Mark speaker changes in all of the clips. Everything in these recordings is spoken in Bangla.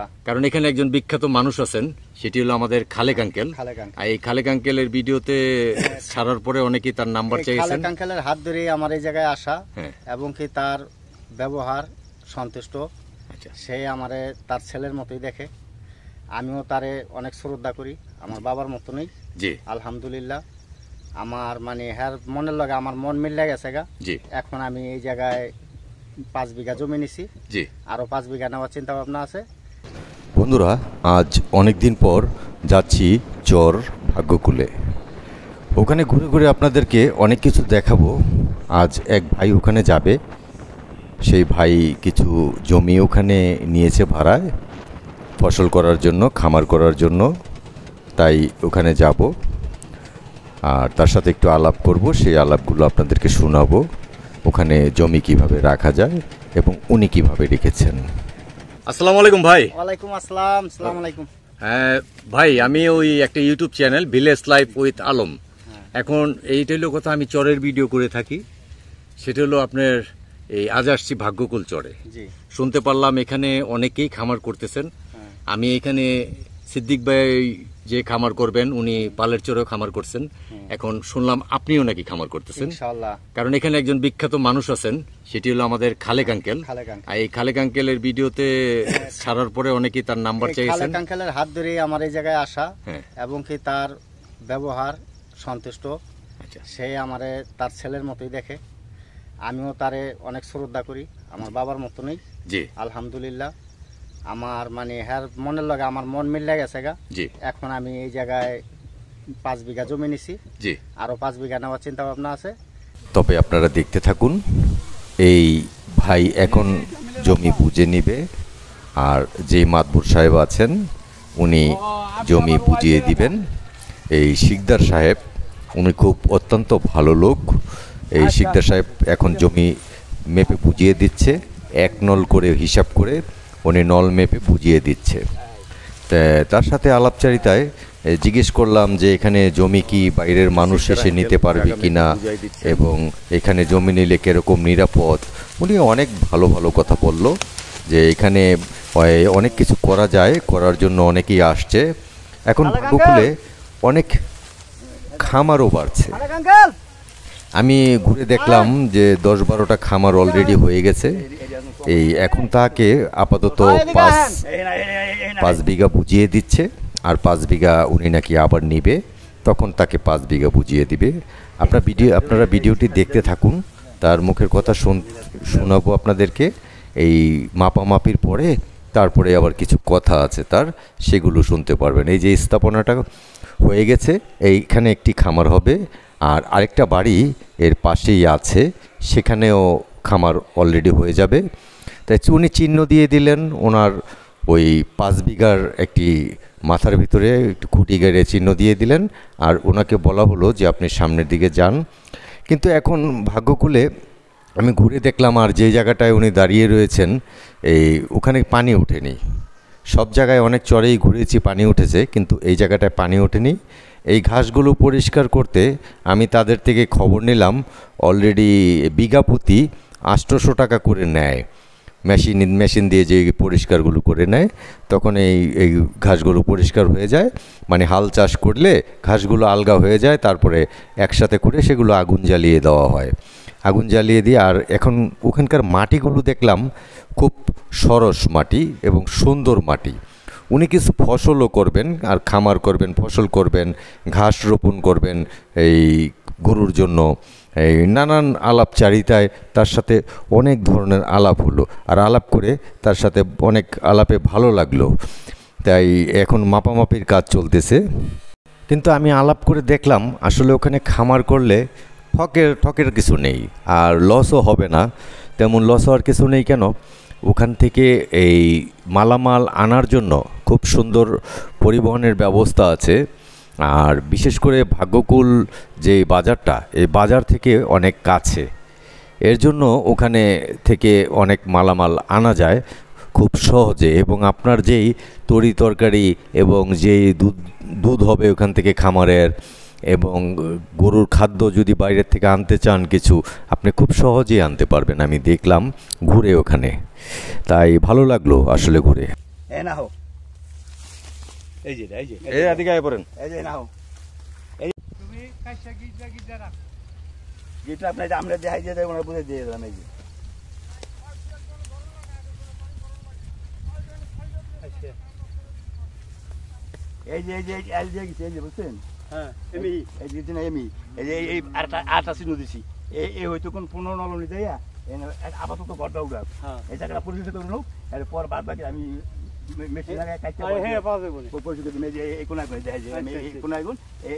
Speaker 1: কারণ এখানে একজন বিখ্যাত মানুষ আছেন, সেটি হলো আমাদের খালেক আঙ্কেল। এই খালেক আঙ্কেলের ভিডিওতে ছাড়ার পরে অনেকেই তার নাম্বার চাইছেন।
Speaker 2: খালেক আঙ্কেলের হাত ধরে আমার এই জায়গায় আসা এবং কি তার ব্যবহার সন্তুষ্ট। সে আমারে তার ছেলের মতোই দেখে, আমিও তারে অনেক শ্রদ্ধা করি, আমার বাবার মতনই। জি আলহামদুলিল্লাহ। আমার মানে হ্যাঁ মনের লগে আমার মন মিলে গেছে গা। জি এখন আমি এই জায়গায় 5 বিঘা জমি নিছি। জি আরো 5 বিঘা নেওয়ার চিন্তা ভাবনা আছে।
Speaker 3: বন্ধুরা, আজ অনেক দিন পর যাচ্ছি চর ভাগ্যকুলে। ওখানে ঘুরে ঘুরে আপনাদেরকে অনেক কিছু দেখাবো। আজ এক ভাই ওখানে যাবে, সেই ভাই কিছু জমি ওখানে নিয়েছে ভাড়ায় ফসল করার জন্য, খামার করার জন্য। তাই ওখানে যাব আর তার সাথে একটু আলাপ করব, সেই আলাপগুলো আপনাদেরকে শোনাবো। ওখানে জমি কিভাবে রাখা যায় এবং উনি কিভাবে রেখেছেন।
Speaker 1: আসসালামু আলাইকুম ভাই।
Speaker 2: ওয়ালাইকুম আসসালাম। আসসালামু আলাইকুম।
Speaker 1: হ্যাঁ ভাই, আমি ওই একটা YouTube channel village life with Alam, এখন এইটা হলো কথা, আমি চরের ভিডিও করে থাকি। সেটা হলো আপনার এই আজ আসছি ভাগ্যকুল চরে। শুনতে পারলাম এখানে অনেকেই খামার করতেছেন। আমি এখানে সিদ্দিক ভাই যে খামার করবেন, উনি পালের চরেও খামার করছেন। এখন শুনলাম আপনিও নাকি খামার করতেছেন। কারণ এখানে একজন বিখ্যাত মানুষ আছেন, সেটি হলো আমাদের খালেক আঙ্কেল। এই খালেক আঙ্কেলের ভিডিওতে ছাড়ার পরে অনেকেই তার নাম্বার চাইছেন।
Speaker 2: খালেক আঙ্কেলের হাত ধরে আমার এই জায়গায় আসা এবং কি তার ব্যবহার সন্তুষ্ট। সে আমারে তার ছেলের মতোই দেখে, আমিও তারে অনেক শ্রদ্ধা করি, আমার বাবার মতনই। জি আলহামদুলিল্লাহ। আমার মানে হ্যাঁ মনের লগে আমার মন মিলে গেছে গা। জি এখন আমি এই জায়গায় 5 বিঘা জমি নিছি। জি আরো 5 বিঘা নেওয়ার চিন্তা ভাবনা আছে।
Speaker 3: তবে আপনারা দেখতে থাকুন। এই ভাই এখন জমি বুঝে নিবে, আর যে মাতবর সাহেব আছেন উনি জমি বুঝিয়ে দিবেন। এই শিকদার সাহেব, উনি খুব অত্যন্ত ভালো লোক। এই শিকদার সাহেব এখন জমি মেপে বুঝিয়ে দিচ্ছে, 1 নল করে হিসাব করে উনি নল মেপে বুঝিয়ে দিচ্ছে। তার সাথে আলাপচারিতায় জিজ্ঞেস করলাম যে এখানে জমি কি বাইরের মানুষ এসে নিতে পারবে কিনা এবং এখানে জমি নিলে কীরকম নিরাপদ। উনি অনেক ভালো ভালো কথা বলল যে এখানে অনেক কিছু করা যায়, করার জন্য অনেকেই আসছে। এখন ভাগ্যকুলে অনেক খামারও বাড়ছে। আমি ঘুরে দেখলাম যে 10-12টা খামার অলরেডি হয়ে গেছে। এই এখন তাকে আপাতত 5 বিঘা বুঝিয়ে দিচ্ছে, আর 5 বিঘা উনি নাকি আবার নিবে, তখন তাকে 5 বিঘা বুঝিয়ে দিবে। আপনারা ভিডিওটি দেখতে থাকুন, তার মুখের কথা শোনাবো আপনাদেরকে। এই মাপামাপির পরে তারপরে আবার কিছু কথা আছে তার, সেগুলো শুনতে পারবেন। এই যে স্থাপনাটা হয়ে গেছে, এইখানে একটি খামার হবে, আর আরেকটা বাড়ি এর পাশেই আছে, সেখানেও খামার অলরেডি হয়ে যাবে। তাই উনি চিহ্ন দিয়ে দিলেন, ওনার ওই 5 বিঘার একটি মাথার ভিতরে একটু খুঁটি গেড়ে চিহ্ন দিয়ে দিলেন, আর ওনাকে বলা হলো যে আপনি সামনের দিকে যান। কিন্তু এখন ভাগ্যকুলে আমি ঘুরে দেখলাম, আর যে জায়গাটায় উনি দাঁড়িয়ে রয়েছেন ওখানে পানি ওঠেনি। সব জায়গায় অনেক চরেই ঘুরেছি পানি উঠেছে, কিন্তু এই জায়গাটায় পানি ওঠেনি। এই ঘাসগুলো পরিষ্কার করতে আমি তাদের থেকে খবর নিলাম, অলরেডি বিঘা প্রতি 800 টাকা করে নেয়। মেশিন দিয়ে যে পরিষ্কারগুলো করে নেয়, তখন এই ঘাসগুলো পরিষ্কার হয়ে যায়। মানে হাল চাষ করলে ঘাসগুলো আলগা হয়ে যায়, তারপরে একসাথে করে সেগুলো আগুন জ্বালিয়ে দেওয়া হয়। আগুন জ্বালিয়ে দিয়ে, আর এখন ওখানকার মাটিগুলো দেখলাম খুব সরস মাটি এবং সুন্দর মাটি। উনি কিছু ফসলও করবেন, আর খামার করবেন, ফসল করবেন, ঘাস রোপণ করবেন এই গরুর জন্য। এই নানান আলাপচারিতায় তার সাথে অনেক ধরনের আলাপ হলো, আর আলাপ করে তার সাথে অনেক আলাপে ভালো লাগলো। তাই এখন মাপামাপির কাজ চলতেছে। কিন্তু আমি আলাপ করে দেখলাম আসলে ওখানে খামার করলে ঠকের কিছু নেই, আর লসও হবে না। তেমন লস হওয়ার কিছু নেই। কেন? ওখান থেকে এই মালামাল আনার জন্য খুব সুন্দর পরিবহনের ব্যবস্থা আছে। আর বিশেষ করে ভাগ্যকুল যে বাজারটা, এই বাজার থেকে অনেক কাছে, এর জন্য ওখানে থেকে অনেক মালামাল আনা যায় খুব সহজে। এবং আপনার যেই তরি তরকারি এবং যেই দুধ হবে ওখান থেকে খামারের, এবং গরুর খাদ্য যদি বাইরের থেকে আনতে চান কিছু, আপনি খুব সহজেই আনতে পারবেন। আমি দেখলাম ঘুরে ওখানে, তাই ভালো লাগলো আসলে ঘুরে।
Speaker 4: এ না হোক এই যে
Speaker 1: এই এদিকে আয় পড়েন।
Speaker 4: এই যে না হোক এই গিটটা আপনার আমরা দেখাই দিয়ে দেবো না বুঝে দিয়ে দিলাম এই যে এই যে এল দিয়ে গেছে এই যে বুঝছেন
Speaker 2: হ্যাঁ
Speaker 4: এই যে এমি এই যে এই আটা চিহ্ন দিছি এই হয়তো কোন পুনর নলনি দেয়া আপাতত ঘরটা উঠা এই জায়গাটা পরিষ্কার করে নোক এরপর বাদ বাকি আমি মেশিন লাগাই কাটতে পরিষ্কার করে যে এই কোনায় করে দেয় যে এই কোনায় গুণ এই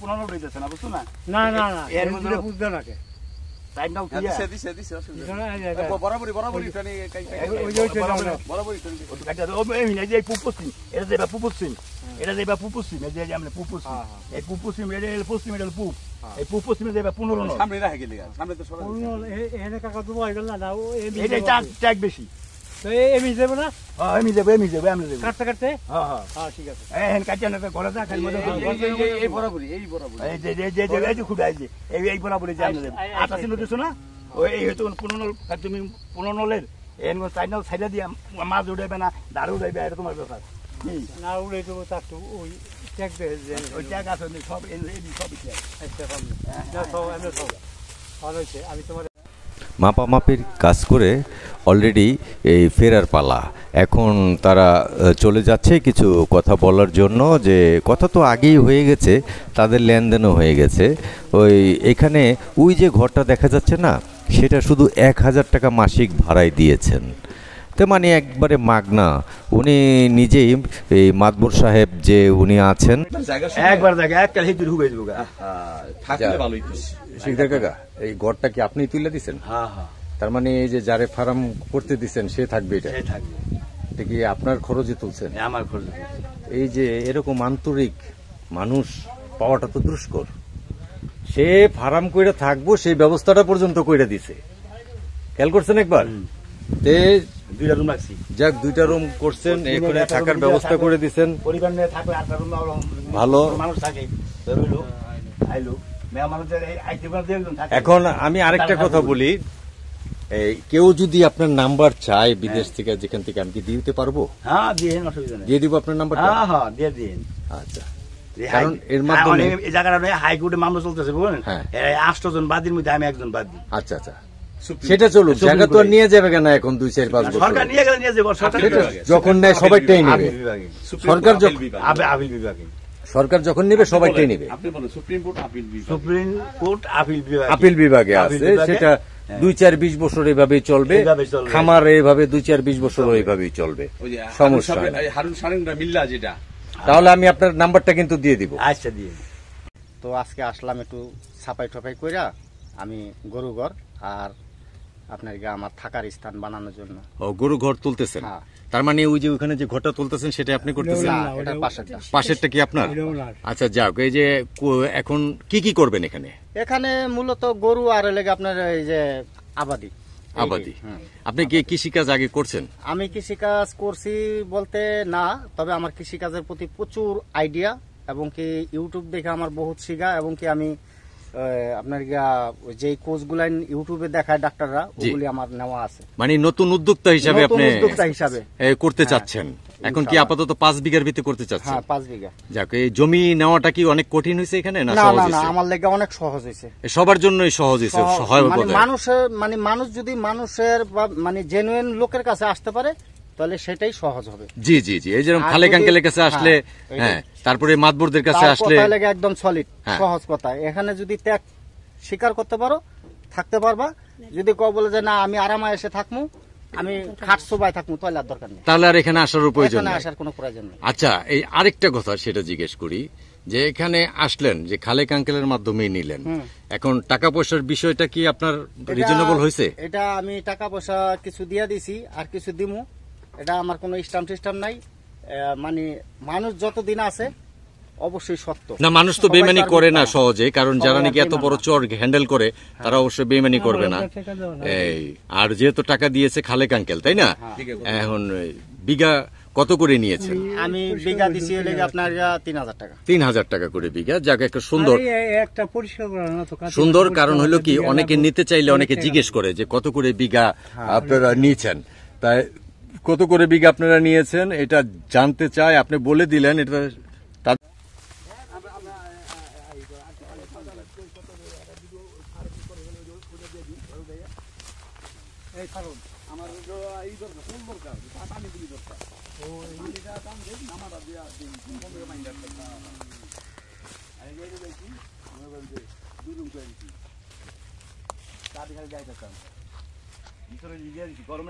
Speaker 4: পুনর নল হইতেছে না বুঝছো না
Speaker 2: না না না
Speaker 4: এর মধ্যে
Speaker 2: বুঝতে না কে
Speaker 4: টাইম নাও কি
Speaker 5: দিছে বরাবরই টানি বরাবরই টানি
Speaker 4: ওটা কাটতে ও এই যে পুপুসিন এটা যে পুপুসিন এটা যে পুপুসিন এই যে আমরা পুপুসিন এই পুপুসিন এটা পুপুসিন এটা পুপ এই পুপুসিন যে পুনর নল
Speaker 5: সামনে রাখে গেলে সামনে তো সবাই
Speaker 2: এনে কাকা তো বই গেল না ও
Speaker 4: এটা ট্যাগ বেশি
Speaker 2: তো এমি যাবে না
Speaker 4: হ্যাঁ এমি যাবে আমরা যাবো
Speaker 2: কাটতে কাটতে
Speaker 4: হ্যাঁ হ্যাঁ
Speaker 2: হ্যাঁ ঠিক আছে
Speaker 4: এই কাটতে না ঘরে যা খালি মধ্যে
Speaker 5: এই বরাবরই
Speaker 4: এই যে খুঁড়াই যে এই বরাবরই যে আমরা আটা ছিল দিছো না ওই এই হয়তো পুননল তুমি পুননলের এন চাইনাল ছাইডা দিয়া মাছ উড়াইবে না দাঁড় উড়াইবে এটা তোমার ব্যাপার
Speaker 2: না উড়ে দেবো তার তো ওই ট্যাগ দেয়
Speaker 4: ওই ট্যাগ আছে সব সবই
Speaker 2: ভালো হয়েছে আমি তোমার
Speaker 3: মাপামাপির কাজ করে অলরেডি এই ফেরার পালা। এখন তারা চলে যাচ্ছে কিছু কথা বলার জন্য, যে কথা তো আগেই হয়ে গেছে, তাদের লেনদেনও হয়ে গেছে। ওই এখানে ওই যে ঘরটা দেখা যাচ্ছে না, সেটা শুধু 1000 টাকা মাসিক ভাড়ায় দিয়েছেন। তো মানে একবারে মাগনা। উনি নিজেই এই মাতবর সাহেব যে উনি আছেন
Speaker 4: একবার জায়গা এককাল হিতুর হুবে যাবো
Speaker 5: থাকলে ভালোই তো
Speaker 1: শিকদার কাকা, এই ঘরটা কি আপনি তুলে দিছেন?
Speaker 4: হ্যাঁ হ্যাঁ
Speaker 1: তার মানে এই যে যারে ফার্ম করতে দিচ্ছেন সে থাকবে, এটা
Speaker 4: এই থাকবে
Speaker 1: এটা কি আপনার খরচে তুলছেন?
Speaker 4: আমার খরচ
Speaker 1: এই যে এরকম আন্তরিক মানুষ পাওয়াটা তো দুষ্কর। সে ফার্ম কইরা থাকবো সেই ব্যবস্থাটা পর্যন্ত কইরা দিছে, খেয়াল করছেন একবার? তে
Speaker 4: দুইটা রুম রাখছি,
Speaker 1: যাক 2টা রুম করছেন, এখানে থাকার ব্যবস্থা করে দিছেন,
Speaker 4: পরিবার নিয়ে থাকলে 8টা রুম
Speaker 1: ভালো
Speaker 4: মানুষ থাকে, রইলো আইলো মেহমানদের এই আইটেমটা দিয়ে একজন থাকে।
Speaker 1: এখন আমি আরেকটা কথা বলি, এই কেউ যদি আপনার নাম্বার চায় বিদেশ থেকে, যেখান থেকে, আমি কি দিতে পারবো?
Speaker 4: হ্যাঁ দিয়ে অসুবিধা নেই,
Speaker 1: দিয়ে দিব আপনার নাম্বারটা।
Speaker 4: হ্যাঁ হ্যাঁ দিয়ে দিন।
Speaker 1: আচ্ছা, কারণ এর মাধ্যমে
Speaker 4: এই জায়গাটা হাইকোর্টে মামলা চলতেছে বুঝলেন,
Speaker 1: হ্যাঁ।
Speaker 4: 8 জন বাদীর মধ্যে আমি একজন বাদী।
Speaker 1: আচ্ছা আচ্ছা, সেটা চলুক, জায়গা তো আর নিয়ে যাবে কেন এখন 2-4-5 বছর?
Speaker 4: সরকার নিয়ে গেলে নিয়ে যাবো, সরকার
Speaker 1: যখন নেয় সবাইটাই নেবে, সরকার
Speaker 4: আপিল বিভাগে
Speaker 1: সরকার যখন নেবে সবাইটাই নেবে।
Speaker 5: আপনি বলেন সুপ্রিম কোর্ট আপিল বিভাগ,
Speaker 4: সুপ্রিম কোর্ট আপিল বিভাগ,
Speaker 1: আপিল বিভাগে আছে, সেটা 2-4-20 বছর এভাবেই চলবে, খামার এভাবে 2-4-20 বছর এইভাবেই চলবে,
Speaker 5: ওই যে
Speaker 1: সমস্যা নেই।
Speaker 5: হারুন সারেংরা মিল্লা যেটা,
Speaker 1: তাহলে আমি আপনার নাম্বারটা কিন্তু দিয়ে দিব।
Speaker 4: আচ্ছা দিয়ে।
Speaker 2: তো আজকে আসলাম একটু সাফাই টাফাই কইরা আমি গরু ঘর আর আপনার আমার থাকার স্থান বানানোর জন্য।
Speaker 1: ও, গরু ঘর তুলতেছেন?
Speaker 2: হ্যাঁ।
Speaker 1: তার মানে ওই যে ওখানে যে ঘরটা তুলতেছেন সেটা আপনি করতেছেন?
Speaker 2: না, এটা পাশেরটা।
Speaker 1: পাশেরটা কি আপনার? আচ্ছা যাক, এই যে এখন কি কি করবেন এখানে?
Speaker 2: এখানে মূলত গরু আর লেগে আপনার এই যে আবাদি।
Speaker 1: আবাদি। আপনি কি কৃষিকাজ আগে করছেন?
Speaker 2: আমি কৃষিকাজ করছি বলতে না, তবে আমার কৃষিকাজের প্রতি প্রচুর আইডিয়া, এবং কি ইউটিউব দেখে আমার বহুত শিখা, এবং কি আমি আপনার যে কোর্স গুলা ইউটিউবে দেখায় ডাক্তাররা, ওগুলি আমার নেওয়া আছে।
Speaker 1: মানে নতুন উদ্যোক্তা হিসাবে আপনি করতে চাচ্ছেন? এখন কি আপাতত 5 বিঘার ভিতরে করতে চাচ্ছেন?
Speaker 2: হ্যাঁ 5 বিঘা।
Speaker 1: যাক, এই জমি নেওয়াটা কি অনেক কঠিন হয়েছে এখানে, না
Speaker 2: না
Speaker 1: সহজ
Speaker 2: না,
Speaker 1: হয়েছে?
Speaker 2: আমার লেগে অনেক সহজ হয়েছে।
Speaker 1: সবার জন্যই সহজ হয়েছে, হয় বোধহয়।
Speaker 2: মানুষ যদি মানুষের মানে জেনুইন লোকের কাছে আসতে পারে তাহলে সেটাই সহজ হবে।
Speaker 1: জি জি জি, এই যেরকম খালেক আঙ্কেলের কাছে আসলে, হ্যাঁ, তারপরে মাতবরদের কাছে আসলে
Speaker 2: একদম সলিড সহজ কথা। এখানে যদি ত্যাগ স্বীকার করতে পারো, থাকতে পারবা। যদি কেউ বলে যে না আমি আরামে এসে থাকবো, আমি খাট সোবায় থাকবো, তাহলে আর দরকার নেই,
Speaker 1: তাহলে আর এখানে আসার প্রয়োজন
Speaker 2: এখানে
Speaker 1: নেই।
Speaker 2: আসার কোনো প্রয়োজন নেই।
Speaker 1: আচ্ছা, এই আরেকটা কথা সেটা জিজ্ঞেস করি, যে এখানে আসলেন যে খালেক আঙ্কেলের মাধ্যমেই নিলেন, এখন টাকা পয়সার বিষয়টা কি আপনার রিজনেবল হয়েছে?
Speaker 2: এটা আমি টাকা পয়সা কিছু দিয়ে দিছি, আর কিছু দিমু। এটা আমার কোনো স্টাম্প টিস্টাম নাই। মানে মানুষ যতদিন আছে অবশ্যই সত্য
Speaker 1: না, মানুষ তো বেইমানি করে না সহজে, কারণ যারা নাকি এত বড় চর হ্যান্ডেল করে তারা অবশ্যই বেইমানি করবে না। এই আর যেহেতু টাকা দিয়েছে খালেক আঙ্কেল, তাই না? এখন বিঘা কত করে নিয়েছেন?
Speaker 2: আমি বিঘা দিছি আপনার 3000 টাকা।
Speaker 1: 3000 টাকা করে বিঘা। যাক, একটা সুন্দর
Speaker 2: একটা পরিষ্কার
Speaker 1: সুন্দর, কারণ হলো কি অনেকে নিতে চাইলে অনেকে জিজ্ঞেস করে যে কত করে বিঘা আপনারা নিয়েছেন, তাই কত করে বিঘা আপনারা নিয়েছেন এটা জানতে চাই, আপনি বলে দিলেন এটা।
Speaker 4: গরমে